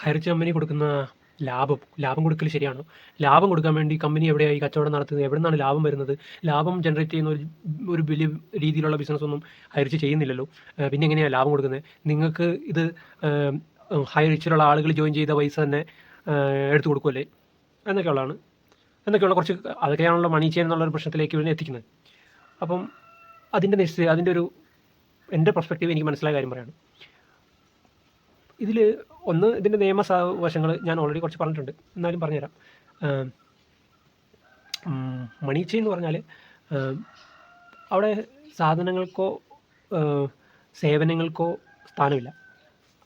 Highrich company കൊടുക്കുന്ന ലാഭം കൊടുക്കൽ ശരിയാണോ? ലാഭം കൊടുക്കാൻ വേണ്ടി കമ്പനി എവിടെയായി കച്ചവടം നടത്തുന്നത്? എവിടെ നിന്നാണ് ലാഭം വരുന്നത്? ലാഭം ജനറേറ്റ് ചെയ്യുന്ന ഒരു വലിയ രീതിയിലുള്ള ബിസിനസ്സൊന്നും ഹൈറിച്ച് ചെയ്യുന്നില്ലല്ലോ. പിന്നെ എങ്ങനെയാണ് ലാഭം കൊടുക്കുന്നത്? നിങ്ങൾക്ക് ഇത് ഹൈറിച്ചിലുള്ള ആളുകൾ ജോയിൻ ചെയ്ത പൈസ തന്നെ എടുത്തു കൊടുക്കുമല്ലേ എന്നൊക്കെയുള്ള കുറച്ച് അതൊക്കെയാണല്ലോ മണി ചെയിൻ എന്നുള്ളൊരു പ്രശ്നത്തിലേക്ക് പിന്നെ എത്തിക്കുന്നത്. അപ്പം അതിൻ്റെ ഒരു എൻ്റെ പെർസ്പെക്റ്റീവ് എനിക്ക് മനസ്സിലായ കാര്യം പറയാണ്. ഇതിൻ്റെ നിയമവശങ്ങൾ ഞാൻ ഓൾറെഡി കുറച്ച് പറഞ്ഞിട്ടുണ്ട്, എന്നാലും പറഞ്ഞുതരാം. മണി ചെയിൻ എന്ന് പറഞ്ഞാൽ അവിടെ സാധനങ്ങൾക്കോ സേവനങ്ങൾക്കോ സ്ഥാനമില്ല.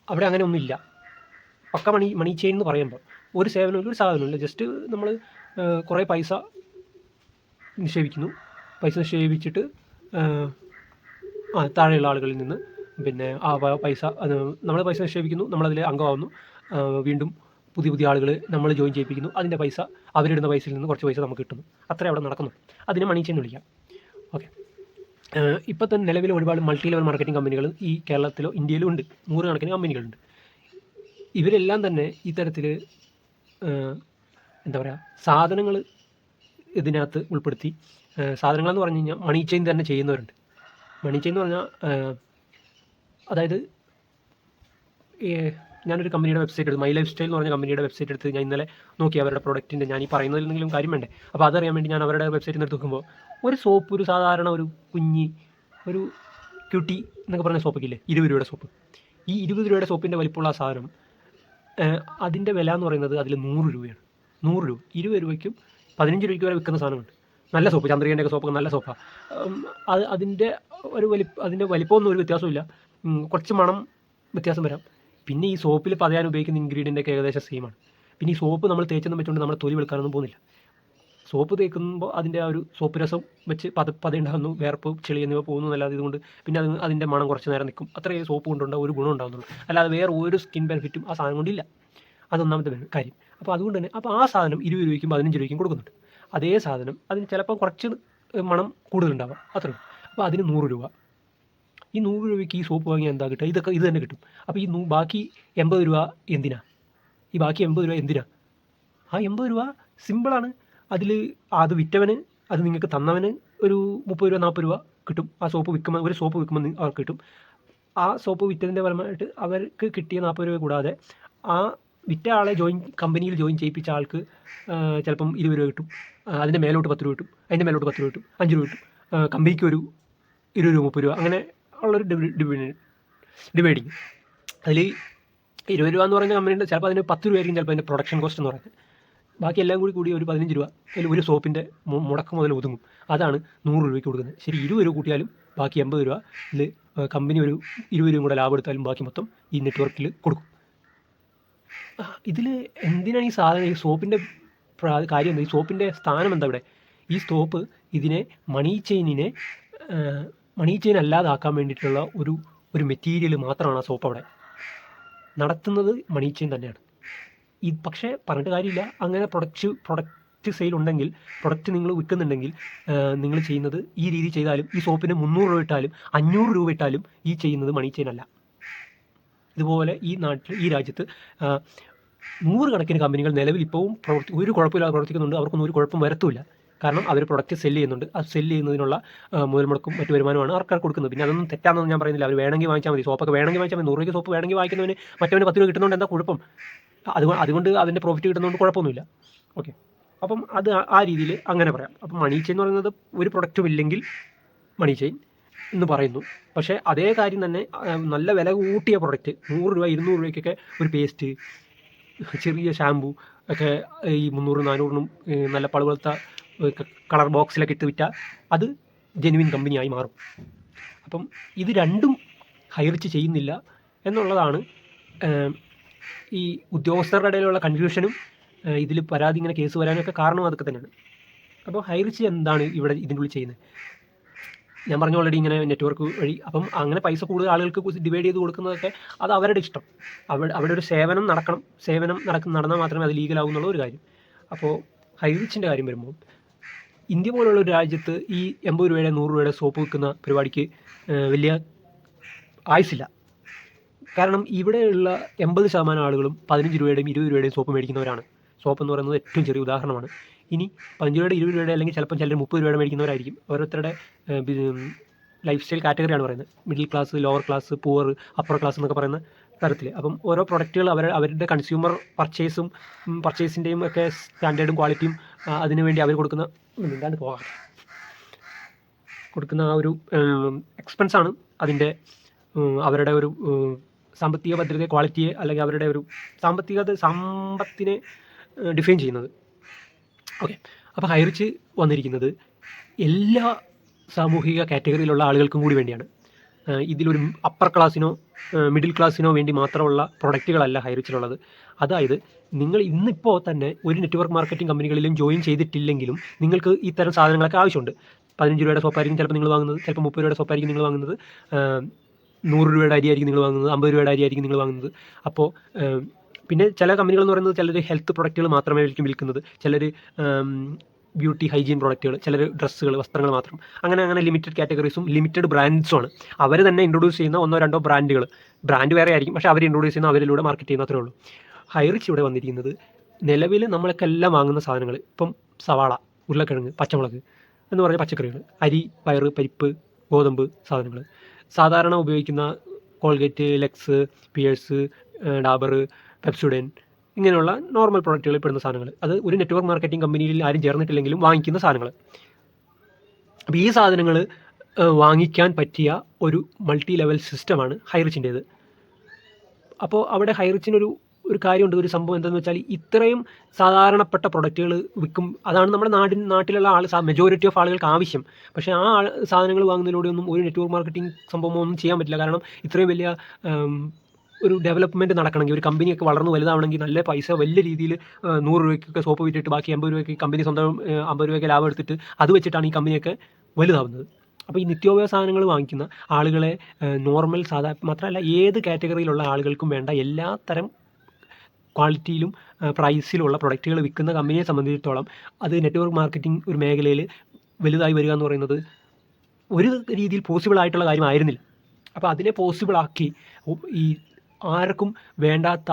അവിടെ അങ്ങനെ ഒന്നുമില്ല. പക്ക മണി ചെയിൻ എന്ന് പറയുമ്പോൾ ഒരു സേവനമില്ല, ഒരു സാധനമില്ല. ജസ്റ്റ് നമ്മൾ കുറേ പൈസ നിക്ഷേപിച്ചിട്ട് താഴെയുള്ള ആളുകളിൽ നിന്ന് പിന്നെ ആ പൈസ നമ്മൾ പൈസ നിക്ഷേപിക്കുന്നു, നമ്മളതിൽ അംഗമാവുന്നു, വീണ്ടും പുതിയ ആളുകൾ നമ്മൾ ജോയിൻ ചെയ്യിപ്പിക്കുന്നു, അതിൻ്റെ പൈസ അവരിടുന്ന പൈസയിൽ നിന്ന് കുറച്ച് പൈസ നമുക്ക് കിട്ടുന്നു. അത്രേ അവിടെ നടക്കുന്നു. അതിനെ മണി ചെയിൻ വിളിക്കാം. ഓക്കെ. ഇപ്പോൾ തന്നെ നിലവിൽ ഒരുപാട് മൾട്ടി ലെവൽ മാർക്കറ്റിംഗ് കമ്പനികൾ ഈ കേരളത്തിലോ ഇന്ത്യയിലോ ഉണ്ട്. 100 കണക്കിന് കമ്പനികളുണ്ട്. ഇവരെല്ലാം തന്നെ ഇത്തരത്തിൽ എന്താ പറയുക, സാധനങ്ങൾ ഇതിനകത്ത് ഉൾപ്പെടുത്തി, സാധനങ്ങളെന്ന് പറഞ്ഞു കഴിഞ്ഞാൽ മണി ചെയിൻ തന്നെ ചെയ്യുന്നവരുണ്ട്. മണി ചെയിൻ എന്ന് പറഞ്ഞാൽ അതായത് ഞാനൊരു കമ്പനിയുടെ വെബ്സൈറ്റ് എടുത്ത്, മൈ ലൈഫ് സ്റ്റൈൽ എന്ന് പറഞ്ഞ കമ്പനിയുടെ വെബ്സൈറ്റ് എടുത്ത് ഞാൻ ഇന്നലെ നോക്കി അവരുടെ പ്രൊഡക്റ്റിൻ്റെ, ഞാൻ ഈ പറയുന്നതിൽ എന്തെങ്കിലും കാര്യം വേണ്ടേ, അപ്പോൾ അതറിയാൻ വേണ്ടി ഞാൻ അവരുടെ വെബ്സൈറ്റിൽ നിന്ന് എടുത്ത് നോക്കുമ്പോൾ ഒരു സോപ്പ്, ഒരു സാധാരണ ഒരു ക്യൂട്ടി എന്നൊക്കെ പറഞ്ഞ സോപ്പൊക്കെ 20 രൂപയുടെ സോപ്പ്. ഈ 20 രൂപയുടെ സോപ്പിൻ്റെ വലിപ്പമുള്ള ആ സാധനം അതിൻ്റെ വില എന്ന് പറയുന്നത് അതിൽ 100 രൂപയാണ്. 100 രൂപ. 20 രൂപയ്ക്കും 15 രൂപയ്ക്ക് വരെ വിൽക്കുന്ന സാധനമുണ്ട്. നല്ല സോപ്പ്, ചന്ദ്രികേൻ്റെയൊക്കെ സോപ്പൊക്കെ നല്ല സോപ്പാണ്. അതിൻ്റെ വലിപ്പമൊന്നും ഒരു വ്യത്യാസമില്ല. കുറച്ച് മണം വ്യത്യാസം വരാം. പിന്നെ ഈ സോപ്പിൽ പതയാൻ ഉപയോഗിക്കുന്ന ഇൻഗ്രീഡിയൻ്റൊക്കെ ഏകദേശം സെയിമാണ്. പിന്നെ ഈ സോപ്പ് നമ്മൾ തേച്ചെന്ന് വെച്ചുകൊണ്ട് നമ്മുടെ തൊലി വെളുക്കാനൊന്നും പോകുന്നില്ല. സോപ്പ് തേക്കുമ്പോൾ അതിൻ്റെ ആ ഒരു സോപ്പ് രസം വെച്ച് പതയുണ്ടാകുന്നു, വേർപ്പ്, ചെളി എന്നിവ പോകുന്നു എന്നല്ലാതെ ഇതുകൊണ്ട് പിന്നെ അതിൻ്റെ മണം കുറച്ച് നേരം നിൽക്കും. അത്രയേ സോപ്പ് കൊണ്ടുണ്ടാകും ഒരു ഗുണം ഉണ്ടാകുന്നുള്ളൂ. അല്ലാതെ വേറെ ഒരു സ്കിൻ ബെനിഫിറ്റും ആ സാധനം കൊണ്ടില്ല. അതൊന്നാമത്തെ കാര്യം. അപ്പോൾ അതുകൊണ്ട് തന്നെ ആ സാധനം 20 രൂപയ്ക്കും 15 രൂപയ്ക്കും കൊടുക്കുന്നുണ്ട്. അതേ സാധനം അതിന് ചിലപ്പോൾ കുറച്ച് മണം കൂടുതലുണ്ടാവാം, അത്രയും. അപ്പോൾ അതിന് 100 രൂപ. ഈ 100 രൂപയ്ക്ക് ഈ സോപ്പ് വാങ്ങിയാൽ എന്താ കിട്ടുക? ഇത് തന്നെ കിട്ടും. അപ്പോൾ ഈ ബാക്കി 80 രൂപ എന്തിനാ? ഈ ബാക്കി 80 രൂപ എന്തിനാ? ആ 80 രൂപ സിമ്പിളാണ്. അത് വിറ്റവന്, അത് നിങ്ങൾക്ക് തന്നവന് ഒരു 30 രൂപ 40 രൂപ കിട്ടും. ആ സോപ്പ് വിൽക്കുമ്പോൾ, ഒരു സോപ്പ് വിൽക്കുമ്പോൾ അവർക്ക് കിട്ടും. ആ സോപ്പ് വിറ്റതിൻ്റെ ഫലമായിട്ട് അവർക്ക് കിട്ടിയ 40 രൂപ കൂടാതെ ആ വിറ്റ ആളെ കമ്പനിയിൽ ജോയിൻ ചെയ്യിപ്പിച്ച ആൾക്ക് ചിലപ്പം 20 രൂപ കിട്ടും. അതിൻ്റെ മേലോട്ട് 10 രൂപ കിട്ടും. അതിൻ്റെ മേലോട്ട് 10 രൂപ കിട്ടും. 5 രൂപ കിട്ടും. കമ്പനിക്ക് ഒരു 20 രൂപ 30 രൂപ, അങ്ങനെ ഉള്ളൊരു ഡിവൈഡിങ്. അതിൽ 20 രൂപ എന്ന് പറയുന്ന കമ്പനിയുടെ ചിലപ്പോൾ അതിന് 10 രൂപയായിരിക്കും ചിലപ്പോൾ അതിൻ്റെ പ്രൊഡക്ഷൻ കോസ്റ്റ് എന്ന് പറയുന്നത്. ബാക്കി എല്ലാം കൂടി ഒരു 15 രൂപ അതിൽ ഒരു സോപ്പിൻ്റെ മുടക്ക് മുതൽ ഒതുങ്ങും. അതാണ് 100 രൂപയ്ക്ക് കൊടുക്കുന്നത്. ശരി, 20 രൂപ കൂട്ടിയാലും ബാക്കി 80 രൂപ ഇതിൽ കമ്പനി ഒരു 20 രൂപ കൂടെ ലാഭം എടുത്താലും ബാക്കി മൊത്തം ഈ നെറ്റ്വർക്കിൽ കൊടുക്കും. ഇതിൽ എന്തിനാണ് ഈ സാധനം, ഈ സോപ്പിൻ്റെ കാര്യം എന്താ? ഈ സോപ്പിൻ്റെ സ്ഥാനം എന്താ ഇവിടെ? ഈ സോപ്പ് ഇതിനെ മണി ചെയിൻ അല്ലാതാക്കാൻ വേണ്ടിയിട്ടുള്ള ഒരു മെറ്റീരിയൽ മാത്രമാണ് ആ സോപ്പ് അവിടെ നടത്തുന്നത്. മണി ചെയിൻ തന്നെയാണ്. പക്ഷേ പറഞ്ഞിട്ട് കാര്യമില്ല. അങ്ങനെ പ്രൊഡക്റ്റ് സെയിൽ ഉണ്ടെങ്കിൽ, പ്രൊഡക്റ്റ് നിങ്ങൾ വിൽക്കുന്നുണ്ടെങ്കിൽ, നിങ്ങൾ ചെയ്യുന്നത് ഈ രീതി ചെയ്താലും, ഈ സോപ്പിന് 300 രൂപ ഇട്ടാലും 500 രൂപ ഇട്ടാലും ഈ ചെയ്യുന്നത് മണി ചെയിൻ അല്ല. ഇതുപോലെ ഈ നാട്ടിൽ, ഈ രാജ്യത്ത് 100 കണക്കിന് കമ്പനികൾ നിലവിൽ ഇപ്പോഴും ഒരു കുഴപ്പമില്ലാതെ പ്രവർത്തിക്കുന്നുണ്ട്. അവർക്കൊന്നും ഒരു കുഴപ്പം വരത്തുമില്ല. കാരണം അവർ പ്രൊഡക്റ്റ് സെല്ല് ചെയ്യുന്നുണ്ട്. അത് സെല്ല് ചെയ്യുന്നതിനുള്ള മുതൽ മുടക്കും മറ്റു വരുമാനമാണ് ആൾക്കാർ കൊടുക്കുന്നത്. പിന്നെ അതൊന്നും തെറ്റാണെന്ന് ഞാൻ പറയുന്നില്ല. അവർ വേണമെങ്കിൽ വാങ്ങിച്ചാൽ മതി. സോപ്പൊക്കെ വേണമെങ്കിൽ വാങ്ങിച്ചാൽ മതി. 100 രൂപയ്ക്ക് സോപ്പ് വേണമെങ്കിൽ വാങ്ങിക്കുന്നവന് മറ്റവന് 10 രൂപ കിട്ടുന്നതുകൊണ്ട് എന്താ കുഴപ്പം? അതുകൊണ്ട് അതിൻ്റെ പ്രോഫിറ്റ് കിട്ടുന്നതുകൊണ്ട് കുഴപ്പമൊന്നുമില്ല. ഓക്കെ. അപ്പം അത് ആ രീതിയിൽ അങ്ങനെ പറയാം. അപ്പം മണി ചെയിൻ എന്ന് പറയുന്നത് ഒരു പ്രൊഡക്റ്റും ഇല്ലെങ്കിൽ മണി ചെയിൻ എന്ന് പറയുന്നു. പക്ഷേ അതേ കാര്യം തന്നെ നല്ല വില കൂട്ടിയ പ്രൊഡക്റ്റ് 100 രൂപ 200 രൂപയ്ക്കൊക്കെ ഒരു പേസ്റ്റ്, ചെറിയ ഷാമ്പു ഒക്കെ ഈ 300-400 നല്ല പളുവളുത്ത കളർ ബോക്സിലൊക്കെ ഇട്ട് വിറ്റാൽ അത് ജെനുവിൻ കമ്പനിയായി മാറും. അപ്പം ഇത് രണ്ടും ഹൈറിച്ച് ചെയ്യുന്നില്ല എന്നുള്ളതാണ് ഈ ഉദ്യോഗസ്ഥരുടെ ഇടയിലുള്ള കൺഫ്യൂഷനും ഇതിൽ പരാതി ഇങ്ങനെ കേസ് വരാനൊക്കെ കാരണം അതൊക്കെ തന്നെയാണ്. അപ്പോൾ ഹൈറിച്ച് എന്താണ് ഇവിടെ ഇതിൻ്റെ ഉള്ളിൽ ചെയ്യുന്നത്? ഞാൻ പറഞ്ഞു ഓൾറെഡി, ഇങ്ങനെ നെറ്റ്വർക്ക് വഴി. അപ്പം അങ്ങനെ പൈസ കൂടുതൽ ആളുകൾക്ക് ഡിവൈഡ് ചെയ്ത് കൊടുക്കുന്നതൊക്കെ അത് അവരുടെ ഇഷ്ടം. അവിടെ ഒരു സേവനം നടക്കണം. നടന്നാൽ മാത്രമേ അത് ലീഗലാവൂ എന്നുള്ള ഒരു കാര്യം. അപ്പോൾ ഹൈറിച്ചിൻ്റെ കാര്യം വരുമ്പോൾ, ഇന്ത്യ പോലുള്ള ഒരു രാജ്യത്ത് ഈ 80 രൂപയുടെ 100 രൂപയുടെ സോപ്പ് വിൽക്കുന്ന പരിപാടിക്ക് വലിയ ആയുസില്ല. കാരണം ഇവിടെയുള്ള 80% ആളുകളും 15 രൂപയുടെയും 20 രൂപയുടെയും സോപ്പ് മേടിക്കുന്നവരാണ്. സോപ്പ് എന്ന് പറയുന്നത് ഏറ്റവും ചെറിയ ഉദാഹരണമാണ്. ഇനി 15 രൂപയുടെ 20 രൂപയുടെ അല്ലെങ്കിൽ ചിലപ്പോൾ ചിലർ 30 രൂപയുടെ മേടിക്കുന്നവരായിരിക്കും. ഓരോരുത്തരുടെ ലൈഫ് സ്റ്റൈൽ കാറ്റഗറിയാണ് പറയുന്നത്. Middle class, lower class, poor, upper class എന്നൊക്കെ പറയുന്ന തരത്തിൽ. അപ്പം ഓരോ പ്രൊഡക്റ്റുകൾ അവരുടെ കൺസ്യൂമർ പർച്ചേസിൻ്റെയും ഒക്കെ സ്റ്റാൻഡേർഡും ക്വാളിറ്റിയും അതിനുവേണ്ടി അവർ കൊടുക്കുന്ന ആ ഒരു എക്സ്പെൻസാണ് അതിൻ്റെ അവരുടെ ഒരു സാമ്പത്തിക ഭദ്രതയെ, ക്വാളിറ്റിയെ, അല്ലെങ്കിൽ അവരുടെ ഒരു സമ്പത്തിനെ ഡിഫൈൻ ചെയ്യുന്നത്. ഓക്കെ, അപ്പോൾ ഹൈറിച്ച് വന്നിരിക്കുന്നത് എല്ലാ സാമൂഹിക കാറ്റഗറിയിലുള്ള ആളുകൾക്കും കൂടി വേണ്ടിയാണ്. ഇതിലൊരു അപ്പർ ക്ലാസ്സിനോ മിഡിൽ ക്ലാസ്സിനോ വേണ്ടി മാത്രമുള്ള പ്രൊഡക്റ്റുകളല്ല ഹൈറിച്ചിലുള്ളത്. അതായത് നിങ്ങൾ ഇന്നിപ്പോൾ തന്നെ ഒരു നെറ്റ്വർക്ക് മാർക്കറ്റിംഗ് കമ്പനികളിലും ജോയിൻ ചെയ്തിട്ടില്ലെങ്കിലും നിങ്ങൾക്ക് ഇത്തരം സാധനങ്ങളൊക്കെ ആവശ്യമുണ്ട്. 15 രൂപയുടെ സോപ്പായിരിക്കും ചിലപ്പോൾ നിങ്ങൾ വാങ്ങുന്നത്, ചിലപ്പോൾ 30 രൂപയുടെ സോപ്പായിരിക്കും നിങ്ങൾ വാങ്ങുന്നത്, 100 രൂപയുടെ അരിയായിരിക്കും നിങ്ങൾ വാങ്ങുന്നത്, 50 രൂപയുടെ അരിയായിരിക്കും നിങ്ങൾ വാങ്ങുന്നത്. അപ്പോൾ പിന്നെ ചില കമ്പനികൾ എന്ന് പറയുന്നത് ചിലർ ഹെൽത്ത് പ്രൊഡക്റ്റുകൾ മാത്രമേ ആയിരിക്കും വിൽക്കുന്നത്, ചിലർ ബ്യൂട്ടി ഹൈജീൻ പ്രൊഡക്റ്റുകൾ, ചിലർ ഡ്രസ്സുകൾ, വസ്ത്രങ്ങൾ മാത്രം. അങ്ങനെ ലിമിറ്റഡ് കാറ്റഗറീസും ലിമിറ്റഡ് ബ്രാൻഡ്സുമാണ്. അവർ തന്നെ ഇൻട്രൊഡ്യൂസ് ചെയ്യുന്ന 1-2 ബ്രാൻഡുകൾ. ബ്രാൻഡ് വേറെ ആയിരിക്കും, പക്ഷേ അവർ ഇൻട്രൊഡ്യൂസ് ചെയ്യുന്ന അവരിലൂടെ മാർക്കറ്റ് ചെയ്യുന്ന അത്രേ ഉള്ളൂ. ഹൈറിച്ച് ഇവിടെ വന്നിരിക്കുന്നത് നിലവിൽ നമ്മളൊക്കെ എല്ലാം വാങ്ങുന്ന സാധനങ്ങൾ, ഇപ്പം സവാള, ഉരുളക്കിഴങ്ങ്, പച്ചമുളക് എന്ന് പറഞ്ഞ പച്ചക്കറികൾ, അരി, പയറ്, പരിപ്പ്, ഗോതമ്പ് സാധനങ്ങൾ, സാധാരണ ഉപയോഗിക്കുന്ന കോൾഗേറ്റ്, ലെക്സ്, പിയേഴ്സ്, ഡാബർ, പെപ്സുഡൻ, ഇങ്ങനെയുള്ള നോർമൽ പ്രോഡക്റ്റുകളിൽ പെടുന്ന സാധനങ്ങൾ. അത് ഒരു നെറ്റ്വർക്ക് മാർക്കറ്റിംഗ് കമ്പനിയിൽ ആരും ചേർന്നിട്ടില്ലെങ്കിലും വാങ്ങിക്കുന്ന സാധനങ്ങൾ. അപ്പോൾ ഈ സാധനങ്ങൾ വാങ്ങിക്കാൻ പറ്റിയ ഒരു മൾട്ടി ലെവൽ സിസ്റ്റമാണ് ഹൈറിച്ചിൻ്റേത്. അപ്പോൾ അവിടെ ഹൈറിച്ചിനൊരു കാര്യമുണ്ട്, ഒരു സംഭവം എന്താണെന്ന് വെച്ചാൽ ഇത്രയും സാധാരണപ്പെട്ട പ്രൊഡക്റ്റുകൾ വിൽക്കും. അതാണ് നമ്മുടെ നാട്ടിലുള്ള മെജോറിറ്റി ഓഫ് ആളുകൾക്ക് ആവശ്യം. പക്ഷേ ആ സാധനങ്ങൾ വാങ്ങുന്നതിലൂടെ ഒന്നും ഒരു നെറ്റ്വർക്ക് മാർക്കറ്റിംഗ് സംഭവം ഒന്നും ചെയ്യാൻ പറ്റില്ല. കാരണം ഇത്രയും വലിയ ഒരു ഡെവലപ്മെൻറ്റ് നടക്കണമെങ്കിൽ, ഒരു കമ്പനിയൊക്കെ വളർന്ന് വലുതാവണമെങ്കിൽ നല്ല പൈസ വലിയ രീതിയിൽ 100 രൂപയ്ക്കൊക്കെ സോപ്പ് വിറ്റിട്ട് ബാക്കി 80 രൂപയ്ക്ക് കമ്പനി സ്വന്തം 50 രൂപയ്ക്ക് ലാഭം എടുത്തിട്ട് അത് വെച്ചിട്ടാണ് ഈ കമ്പനിയൊക്കെ വലുതാവുന്നത്. അപ്പോൾ ഈ നിത്യോപയോഗ സാധനങ്ങൾ വാങ്ങിക്കുന്ന ആളുകളെ നോർമൽ മാത്രമല്ല ഏത് കാറ്റഗറിയിലുള്ള ആളുകൾക്കും വേണ്ട എല്ലാ തരം ക്വാളിറ്റിയിലും പ്രൈസിലുള്ള പ്രൊഡക്റ്റുകൾ വിൽക്കുന്ന കമ്പനിയെ സംബന്ധിച്ചിടത്തോളം അത് നെറ്റ്വർക്ക് മാർക്കറ്റിംഗ് ഒരു മേഖലയിൽ വലുതായി വരിക എന്ന് പറയുന്നത് ഒരു രീതിയിൽ പോസിബിൾ ആയിട്ടുള്ള കാര്യമായിരുന്നില്ല. അപ്പോൾ അതിനെ പോസിബിളാക്കി ഈ ആർക്കും വേണ്ടാത്ത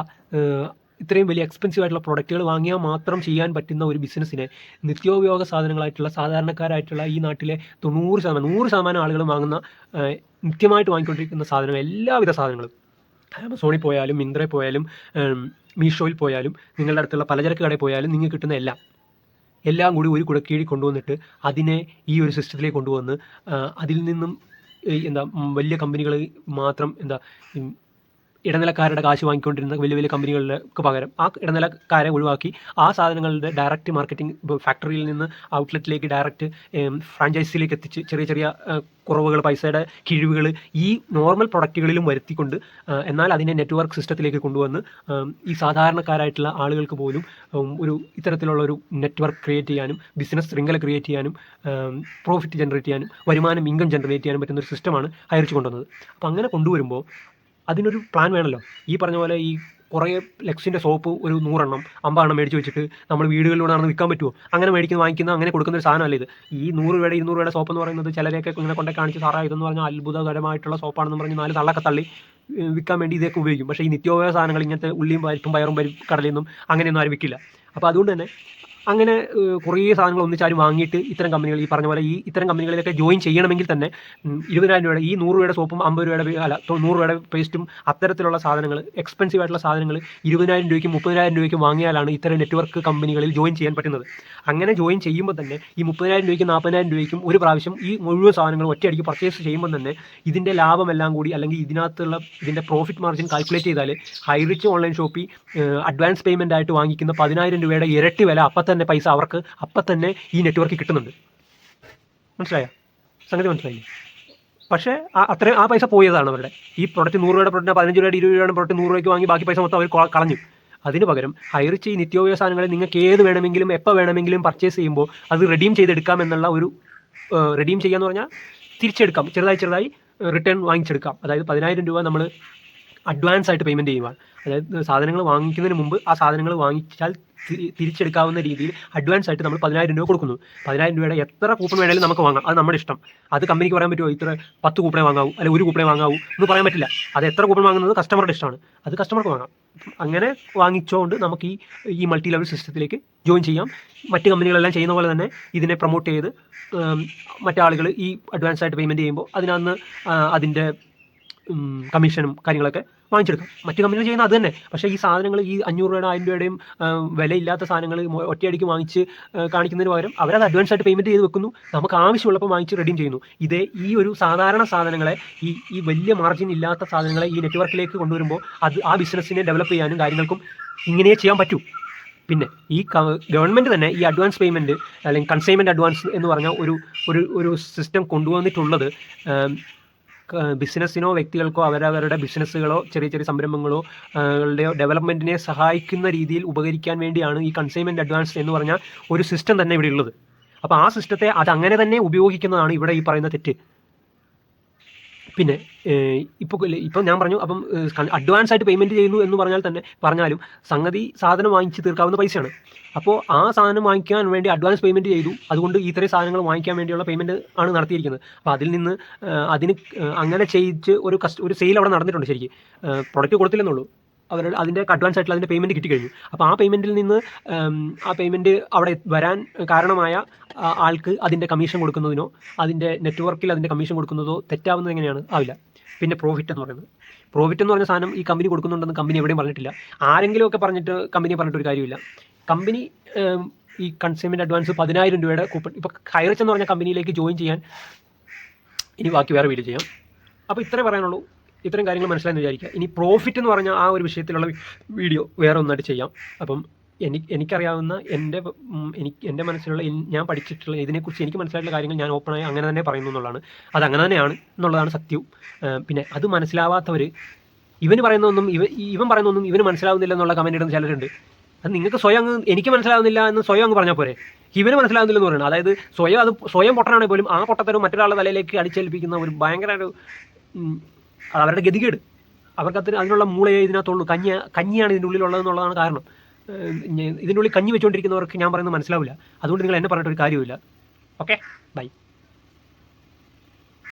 ഇത്രയും വലിയ എക്സ്പെൻസീവ് ആയിട്ടുള്ള പ്രൊഡക്റ്റുകൾ വാങ്ങിയാൽ മാത്രം ചെയ്യാൻ പറ്റുന്ന ഒരു ബിസിനസ്സിനെ നിത്യോപയോഗ സാധനങ്ങളായിട്ടുള്ള സാധാരണക്കാരായിട്ടുള്ള ഈ നാട്ടിലെ 100% ആളുകളും വാങ്ങുന്ന നിത്യമായിട്ട് വാങ്ങിക്കൊണ്ടിരിക്കുന്ന സാധനങ്ങൾ, എല്ലാവിധ സാധനങ്ങളും ആമസോണിൽ പോയാലും മിന്ത്രയിൽ പോയാലും മീഷോയിൽ പോയാലും നിങ്ങളുടെ അടുത്തുള്ള പലചരക്ക് കടയിൽ പോയാലും നിങ്ങൾക്ക് കിട്ടുന്ന എല്ലാം കൂടി ഒരു കുടക്കീഴിൽ കൊണ്ടുവന്നിട്ട് അതിനെ ഈ ഒരു സിസ്റ്റത്തിലേക്ക് കൊണ്ടുവന്ന് അതിൽ നിന്നും വലിയ കമ്പനികൾ മാത്രം ഇടനിലക്കാരുടെ കാശ് വാങ്ങിക്കൊണ്ടിരുന്ന വലിയ കമ്പനികൾക്ക് പകരം ആ ഇടനിലക്കാരെ ഒഴിവാക്കി ആ സാധനങ്ങളുടെ ഡയറക്റ്റ് മാർക്കറ്റിംഗ് ഫാക്ടറിയിൽ നിന്ന് ഔട്ട്ലെറ്റിലേക്ക് ഡയറക്റ്റ് ഫ്രാഞ്ചൈസിയിലേക്ക് എത്തിച്ച് ചെറിയ കുറവുകൾ, പൈസയുടെ കിഴിവുകൾ ഈ നോർമൽ പ്രൊഡക്റ്റുകളിലും വരുത്തിക്കൊണ്ട് എന്നാൽ അതിനെ നെറ്റ്വർക്ക് സിസ്റ്റത്തിലേക്ക് കൊണ്ടുവന്ന് ഈ സാധാരണക്കാരായിട്ടുള്ള ആളുകൾക്ക് പോലും ഒരു ഇത്തരത്തിലുള്ള ഒരു നെറ്റ്വർക്ക് ക്രിയേറ്റ് ചെയ്യാനും ബിസിനസ് ശൃംഖല ക്രിയേറ്റ് ചെയ്യാനും പ്രോഫിറ്റ് ജനറേറ്റ് ചെയ്യാനും ഇൻകം ജനറേറ്റ് ചെയ്യാനും പറ്റുന്ന ഒരു സിസ്റ്റമാണ് ഹൈറിച്ച് കൊണ്ടുവന്നത്. അപ്പോൾ അങ്ങനെ കൊണ്ടുവരുമ്പോൾ അതിനൊരു പ്ലാൻ വേണമല്ലോ. ഈ പറഞ്ഞ പോലെ ഈ കുറേ ലെക്സിൻ്റെ സോപ്പ് ഒരു 100 എണ്ണം 50 എണ്ണം മേടിച്ച് വെച്ചിട്ട് നമ്മൾ വീടുകളിലൂടെ നടന്ന് വിൽക്കാൻ പറ്റുമോ? അങ്ങനെ വാങ്ങിക്കുന്ന അങ്ങനെ കൊടുക്കുന്ന ഒരു സാധനമല്ല ഇത്. ഈ 100 രൂപയുടെ 200 രൂപയുടെ സോപ്പ് എന്ന് പറയുന്നത് ചിലരെയൊക്കെ ഇങ്ങനെ കൊണ്ടേ കാണിച്ച് സാറാ ഇതെന്ന് പറഞ്ഞാൽ അത്ഭുതകരമായിട്ടുള്ള സോപ്പാണെന്ന് പറഞ്ഞ് 4 തള്ളൊക്കെ തള്ളി വിൽക്കാൻ വേണ്ടി ഇതൊക്കെ ഉപയോഗിക്കും. പക്ഷേ ഈ നിത്യോപയോഗ സാധനങ്ങൾ ഇങ്ങനത്തെ ഉള്ളിയും പരിപ്പും പയറും കടലയൊന്നും അങ്ങനെയൊന്നും ആരും വിൽക്കില്ല. അപ്പോൾ അതുകൊണ്ട് തന്നെ അങ്ങനെ കുറേ സാധനങ്ങൾ ഒന്നിച്ചാരും വാങ്ങിയിട്ട് ഇത്തരം കമ്പനികൾ ഈ പറഞ്ഞ പോലെ ഇത്തരം കമ്പനികളിലൊക്കെ ജോയിൻ ചെയ്യണമെങ്കിൽ തന്നെ 20,000 രൂപയുടെ ഈ 100 രൂപയുടെ സോപ്പും 50 രൂപയുടെ 100 രൂപയുടെ പേസ്റ്റും അത്തരത്തിലുള്ള സാധനങ്ങൾ എക്സ്പെൻസീവ് ആയിട്ടുള്ള സാധനങ്ങൾ 20,000 രൂപയ്ക്കും 30,000 രൂപയ്ക്കും വാങ്ങിയാലാണ് ഇത്തരം നെറ്റ്വർക്ക് കമ്പനികളിൽ ജോയിൻ ചെയ്യാൻ പറ്റുന്നത്. അങ്ങനെ ജോയിൻ ചെയ്യുമ്പോൾ തന്നെ ഈ 30,000 രൂപയ്ക്കും 40,000 രൂപയ്ക്കും ഒരു പ്രാവശ്യം ഈ മുഴുവൻ സാധനങ്ങൾ ഒറ്റയടിക്ക് പർച്ചേസ് ചെയ്യുമ്പോൾ തന്നെ ഇതിൻ്റെ ലാഭമെല്ലാം കൂടി അല്ലെങ്കിൽ ഇതിൻ്റെ പ്രോഫിറ്റ് മാർജിൻ കാൽക്കുലേറ്റ് ചെയ്താൽ ഹൈറിച്ച് ഓൺലൈൻ ഷോപ്പിൽ അഡ്വാൻസ് പേയ്മെൻ്റ് ആയിട്ട് വാങ്ങിക്കുന്ന 10,000 രൂപയുടെ ഇരട്ടി വില അപ്പം തന്നെ പൈസ അവർക്ക് അപ്പം തന്നെ ഈ നെറ്റ്വർക്കിൽ കിട്ടുന്നുണ്ട്. സംഗതി മനസ്സിലായില്ലേ? പക്ഷേ ആ പൈസ പോയതാണ് അവരുടെ. ഈ പ്രൊഡക്റ്റ് 100 രൂപയുടെ പ്രൊഡക്റ്റ് 15 രൂപയുടെ 20 രൂപയുടെ പ്രൊഡക്റ്റ് 100 രൂപയ്ക്ക് വാങ്ങി ബാക്കി പൈസ മൊത്തം അവർ കളഞ്ഞു. അതിന് പകരം ഹൈറിച്ച് ഈ നിത്യോപയോഗ സാധനങ്ങൾ നിങ്ങൾക്ക് ഏത് വേണമെങ്കിലും എപ്പോൾ വേണമെങ്കിലും പർച്ചേസ് ചെയ്യുമ്പോൾ അത് റെഡീം ചെയ്തെടുക്കാം എന്നുള്ള ഒരു റെഡീം ചെയ്യാന്ന് പറഞ്ഞാൽ തിരിച്ചെടുക്കാം, ചെറുതായി റിട്ടേൺ വാങ്ങിച്ചെടുക്കാം. അതായത് 10,000 രൂപ നമ്മൾ അഡ്വാൻസ് ആയിട്ട് പേയ്മെൻറ്റ് ചെയ്യുക. അതായത് സാധനങ്ങൾ വാങ്ങിക്കുന്നതിന് മുമ്പ് ആ സാധനങ്ങൾ വാങ്ങിച്ചാൽ തിരിച്ചെടുക്കാവുന്ന രീതിയിൽ അഡ്വാൻസ് ആയിട്ട് നമ്മൾ 10,000 രൂപ കൊടുക്കുന്നു. 10,000 രൂപയുടെ എത്ര കൂപ്പൺ വേണമെങ്കിലും നമുക്ക് വാങ്ങാം. അത് നമ്മുടെ ഇഷ്ടം. അത് കമ്പനിക്ക് പറയാൻ പറ്റുമോ ഇത്ര 10 കൂപ്പണേ വാങ്ങാവൂ അല്ലെങ്കിൽ 1 കൂപ്പണേ വാങ്ങാവൂ എന്ന് പറയാൻ പറ്റില്ല. അത് എത്ര കൂപ്പൺ വാങ്ങുന്നത് കസ്റ്റമറുടെ ഇഷ്ടമാണ്. അത് കസ്റ്റമർക്ക് വാങ്ങാം. അങ്ങനെ വാങ്ങിച്ചുകൊണ്ട് നമുക്ക് ഈ മൾട്ടി ലെവൽ സിസ്റ്റത്തിലേക്ക് ജോയിൻ ചെയ്യാം. മറ്റ് കമ്പനികളെല്ലാം ചെയ്യുന്ന പോലെ തന്നെ ഇതിനെ പ്രൊമോട്ട് ചെയ്ത് മറ്റാളുകൾ ഈ അഡ്വാൻസ് ആയിട്ട് പേയ്മെൻറ്റ് ചെയ്യുമ്പോൾ അതിനകത്ത് അതിൻ്റെ കമ്മീഷനും കാര്യങ്ങളൊക്കെ വാങ്ങിച്ചെടുക്കാം. മറ്റു കമ്പനികൾ ചെയ്യുന്ന അത് തന്നെ. പക്ഷേ ഈ സാധനങ്ങൾ ഈ 500 രൂപയുടെ 1000 രൂപയുടെയും വിലയില്ലാത്ത സാധനങ്ങൾ ഒറ്റയടിക്ക് വാങ്ങിച്ച് കാണിക്കുന്നതിന് പകരം അവരത് അഡ്വാൻസ് ആയിട്ട് പേയ്മെൻറ്റ് ചെയ്ത് വെക്കുന്നു. നമുക്ക് ആവശ്യമുള്ളപ്പോൾ വാങ്ങിച്ച് റെഡീം ചെയ്യുന്നു. ഇതേ ഈ ഒരു സാധാരണ സാധനങ്ങളെ ഈ വലിയ മാർജിൻ ഇല്ലാത്ത സാധനങ്ങളെ ഈ നെറ്റ്വർക്കിലേക്ക് കൊണ്ടുവരുമ്പോൾ ആ ബിസിനസ്സിനെ ഡെവലപ്പ് ചെയ്യാനും കാര്യങ്ങൾക്കും ഇങ്ങനെ ചെയ്യാൻ പറ്റൂ. പിന്നെ ഈ ഗവൺമെൻറ് തന്നെ ഈ അഡ്വാൻസ് പേയ്മെൻറ്റ് അല്ലെങ്കിൽ കൺസൈൻമെൻറ്റ് അഡ്വാൻസ് എന്ന് പറഞ്ഞ ഒരു സിസ്റ്റം കൊണ്ടുവന്നിട്ടുള്ളത് ബിസിനസ്സിനോ വ്യക്തികൾക്കോ അവരവരുടെ ബിസിനസ്സുകളോ ചെറിയ ചെറിയ സംരംഭങ്ങളോ ഡെവലപ്മെൻറ്റിനെ സഹായിക്കുന്ന രീതിയിൽ ഉപകരിക്കാൻ വേണ്ടിയാണ് ഈ കൺസൈൻമെൻറ്റ് അഡ്വാൻസ് എന്ന് പറഞ്ഞ ഒരു സിസ്റ്റം തന്നെ ഇവിടെ ഉള്ളത്. അപ്പോൾ ആ സിസ്റ്റത്തെ അതങ്ങനെ തന്നെ ഉപയോഗിക്കുന്നതാണ് ഇവിടെ ഈ പറയുന്ന തെറ്റ്. പിന്നെ ഇപ്പോൾ ഞാൻ പറഞ്ഞു, അപ്പം അഡ്വാൻസ് ആയിട്ട് പേയ്മെൻറ്റ് ചെയ്യുന്നു എന്ന് പറഞ്ഞാലും സംഗതി സാധനം വാങ്ങിച്ച് തീർക്കാവുന്ന പൈസയാണ്. അപ്പോൾ ആ സാധനം വാങ്ങിക്കാൻ വേണ്ടി അഡ്വാൻസ് പേയ്മെൻറ്റ് ചെയ്തു. അതുകൊണ്ട് ഇത്രയും സാധനങ്ങൾ വാങ്ങിക്കാൻ വേണ്ടിയുള്ള പേയ്മെൻറ്റ് ആണ് നടത്തിയിരിക്കുന്നത്. അപ്പോൾ അതിൽ നിന്ന് അതിന് അങ്ങനെ ചെയ്യിച്ച് ഒരു സെയിൽ അവിടെ നടന്നിട്ടുണ്ട്. ശരിക്കും പ്രൊഡക്റ്റ് കൊടുത്തില്ലെന്നുള്ളൂ, അതിൻ്റെ അഡ്വാൻസ് ആയിട്ടുള്ള അതിൻ്റെ പേയ്മെൻറ്റ് കിട്ടിക്കഴിഞ്ഞു. അപ്പോൾ ആ പേയ്മെൻറ്റിൽ നിന്ന് ആ പേയ്മെൻറ്റ് അവിടെ വരാൻ കാരണമായ ആൾക്ക് അതിൻ്റെ കമ്മീഷൻ കൊടുക്കുന്നതിനോ അതിൻ്റെ നെറ്റ്വർക്കിൽ അതിൻ്റെ കമ്മീഷൻ കൊടുക്കുന്നതോ തെറ്റാവുന്നത് എങ്ങനെയാണ്? ആവില്ല. പിന്നെ പ്രോഫിറ്റ് എന്ന് പറഞ്ഞ സാധനം ഈ കമ്പനി കൊടുക്കുന്നുണ്ടെന്ന് കമ്പനി എവിടെയും പറഞ്ഞിട്ടില്ല. ആരെങ്കിലുമൊക്കെ പറഞ്ഞിട്ട് കമ്പനി പറഞ്ഞിട്ടൊരു കാര്യമില്ല. കമ്പനി ഈ കൺസ്യൂമർ അഡ്വാൻസ് 10,000 രൂപയുടെ കൂപ്പൺ ഇപ്പോൾ ഹൈറിച്ച് എന്ന് പറഞ്ഞ കമ്പനിയിലേക്ക് ജോയിൻ ചെയ്യാൻ ഇനി ബാക്കി വേറെ വീഡിയോ ചെയ്യാം. അപ്പോൾ ഇത്രേ പറയാനുള്ളൂ. ഇത്രയും കാര്യങ്ങൾ മനസ്സിലായെന്ന് വിചാരിക്കുക. ഇനി പ്രോഫിറ്റ് എന്ന് പറഞ്ഞ ആ ഒരു വിഷയത്തിലുള്ള വീഡിയോ വേറെ ഒന്നായിട്ട് ചെയ്യാം. അപ്പം എനിക്കറിയാവുന്ന എൻ്റെ മനസ്സിലുള്ള ഞാൻ പഠിച്ചിട്ടുള്ള ഇതിനെക്കുറിച്ച് എനിക്ക് മനസ്സിലായിട്ടുള്ള കാര്യങ്ങൾ ഞാൻ ഓപ്പണായി അങ്ങനെ തന്നെ പറയുന്നു എന്നുള്ളതാണ്. അത് അങ്ങനെ തന്നെയാണ് എന്നുള്ളതാണ് സത്യവും. പിന്നെ അത് മനസ്സിലാവാത്തവർ ഇവൻ പറയുന്നതൊന്നും ഇവന് മനസ്സിലാവുന്നില്ല എന്നുള്ള കമൻറ്റ് ഇടുന്ന ചിലരുണ്ട്. അത് നിങ്ങൾക്ക് എനിക്ക് മനസ്സിലാവുന്നില്ല എന്ന് സ്വയം അങ്ങ് പറഞ്ഞാൽ പോരെ. ഇവന് മനസ്സിലാവുന്നില്ലെന്ന് പറയുന്നത്, അതായത് സ്വയം പൊട്ടനാണെങ്കിൽ പോലും ആ പൊട്ടത്തരം മറ്റൊരാളുടെ തലയിലേക്ക് അടിച്ചേൽപ്പിക്കുന്ന ഒരു ഭയങ്കര അവരുടെ ഗതികേട്. അവർക്ക് അതിനുള്ള മൂളയെ ഇതിനകത്തുള്ളൂ. കഞ്ഞിയാണ് ഇതിൻ്റെ ഉള്ളിലുള്ളതെന്നുള്ളതാണ് കാരണം. ഇതിൻ്റെ ഉള്ളിൽ കഞ്ഞി വെച്ചുകൊണ്ടിരിക്കുന്നവർക്ക് ഞാൻ പറയുന്നത് മനസ്സിലാവില്ല. അതുകൊണ്ട് നിങ്ങൾ എന്നെ പറഞ്ഞിട്ടൊരു കാര്യമില്ല. Okay, by.